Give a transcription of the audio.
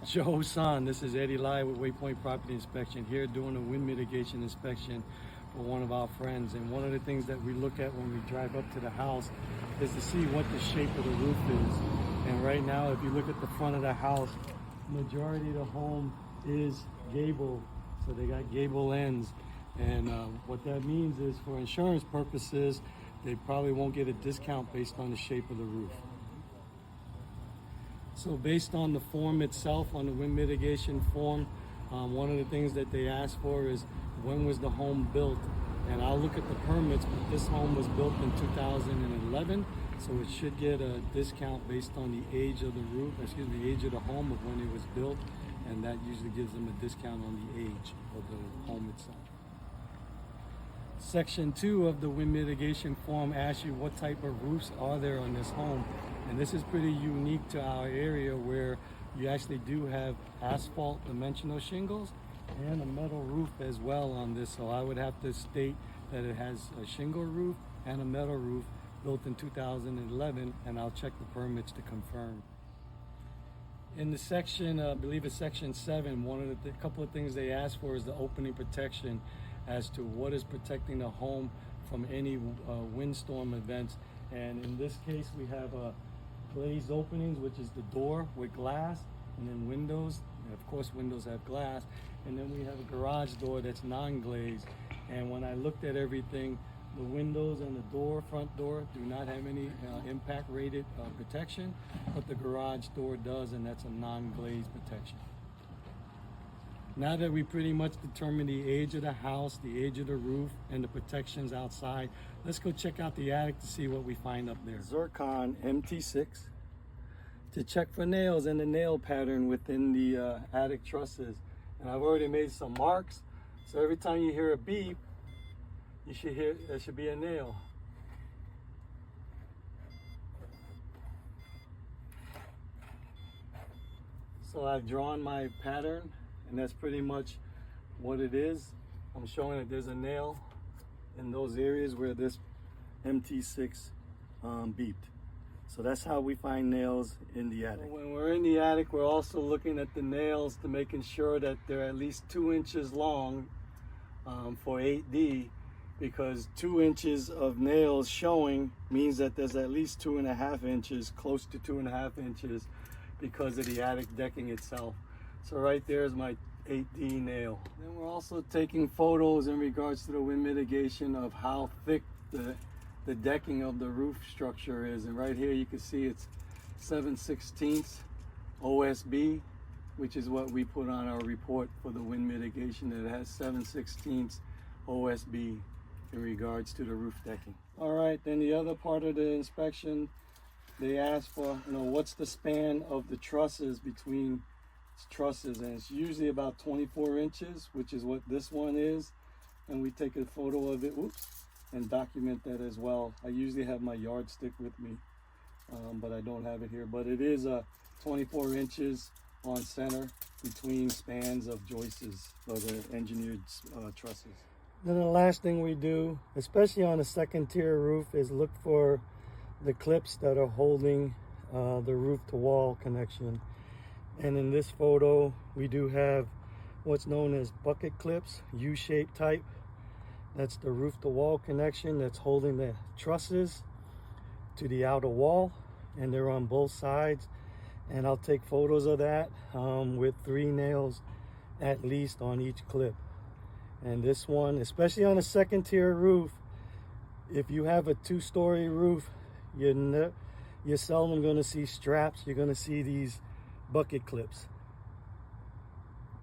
Joe-san, this is Eddie live with Waypoint Property Inspection here doing a wind mitigation inspection for one of our friends. And one of the things that we look at when we drive up to the house is to see what the shape of the roof is. And right now, if you look at the front of the house, majority of the home is gable. So they got gable ends. And what that means is for insurance purposes, they probably won't get a discount based on the shape of the roof. So based on the form itself, on the wind mitigation form, one of the things that they ask for is when was the home built? And I'll look at the permits, but this home was built in 2011, so it should get a discount based on the age of the roof, the age of the home of when it was built, and that usually gives them a discount on the age of the home itself. Section 2 of the wind mitigation form asks you what type of roofs are there on this home. And this is pretty unique to our area where you actually do have asphalt dimensional shingles and a metal roof as well on this. So I would have to state that it has a shingle roof and a metal roof built in 2011, and I'll check the permits to confirm. In the section, I believe it's section 7, one of the couple of things they ask for is the opening protection as to what is protecting the home from any windstorm events. And in this case, we have glazed openings, which is the door with glass, and then windows. And of course, windows have glass. And then we have a garage door that's non-glazed. And when I looked at everything, the windows and the door, front door, do not have any impact rated protection, but the garage door does, and that's a non-glazed protection. Now that we pretty much determined the age of the house, the age of the roof, and the protections outside, let's go check out the attic to see what we find up there. Zircon MT6 to check for nails and the nail pattern within the attic trusses. And I've already made some marks, so every time you hear a beep, you should hear there should be a nail. So I've drawn my pattern, and that's pretty much what it is. I'm showing that there's a nail in those areas where this MT6 beeped. So that's how we find nails in the attic. When we're in the attic, we're also looking at the nails to making sure that they're at least 2 inches long for 8D, because 2 inches of nails showing means that there's at least 2.5 inches, close to 2.5 inches, because of the attic decking itself. So right there is my 8D nail. Then we're also taking photos in regards to the wind mitigation of how thick the decking of the roof structure is. And right here you can see it's 7/16 OSB, which is what we put on our report for the wind mitigation, that it has 7/16 OSB in regards to the roof decking. All right, then the other part of the inspection, they ask for, what's the span of the trusses between trusses, and it's usually about 24 inches, which is what this one is. And we take a photo of it, and document that as well. I usually have my yardstick with me, but I don't have it here. But it is 24 inches on center between spans of joists or the engineered trusses. Then the last thing we do, especially on a second tier roof, is look for the clips that are holding the roof to wall connection. And in this photo, we do have what's known as bucket clips, U-shaped type. That's the roof to wall connection that's holding the trusses to the outer wall, and they're on both sides. And I'll take photos of that with 3 nails at least on each clip. And this one, especially on a second tier roof, if you have a 2-story roof, you're seldom going to see straps. You're going to see these bucket clips.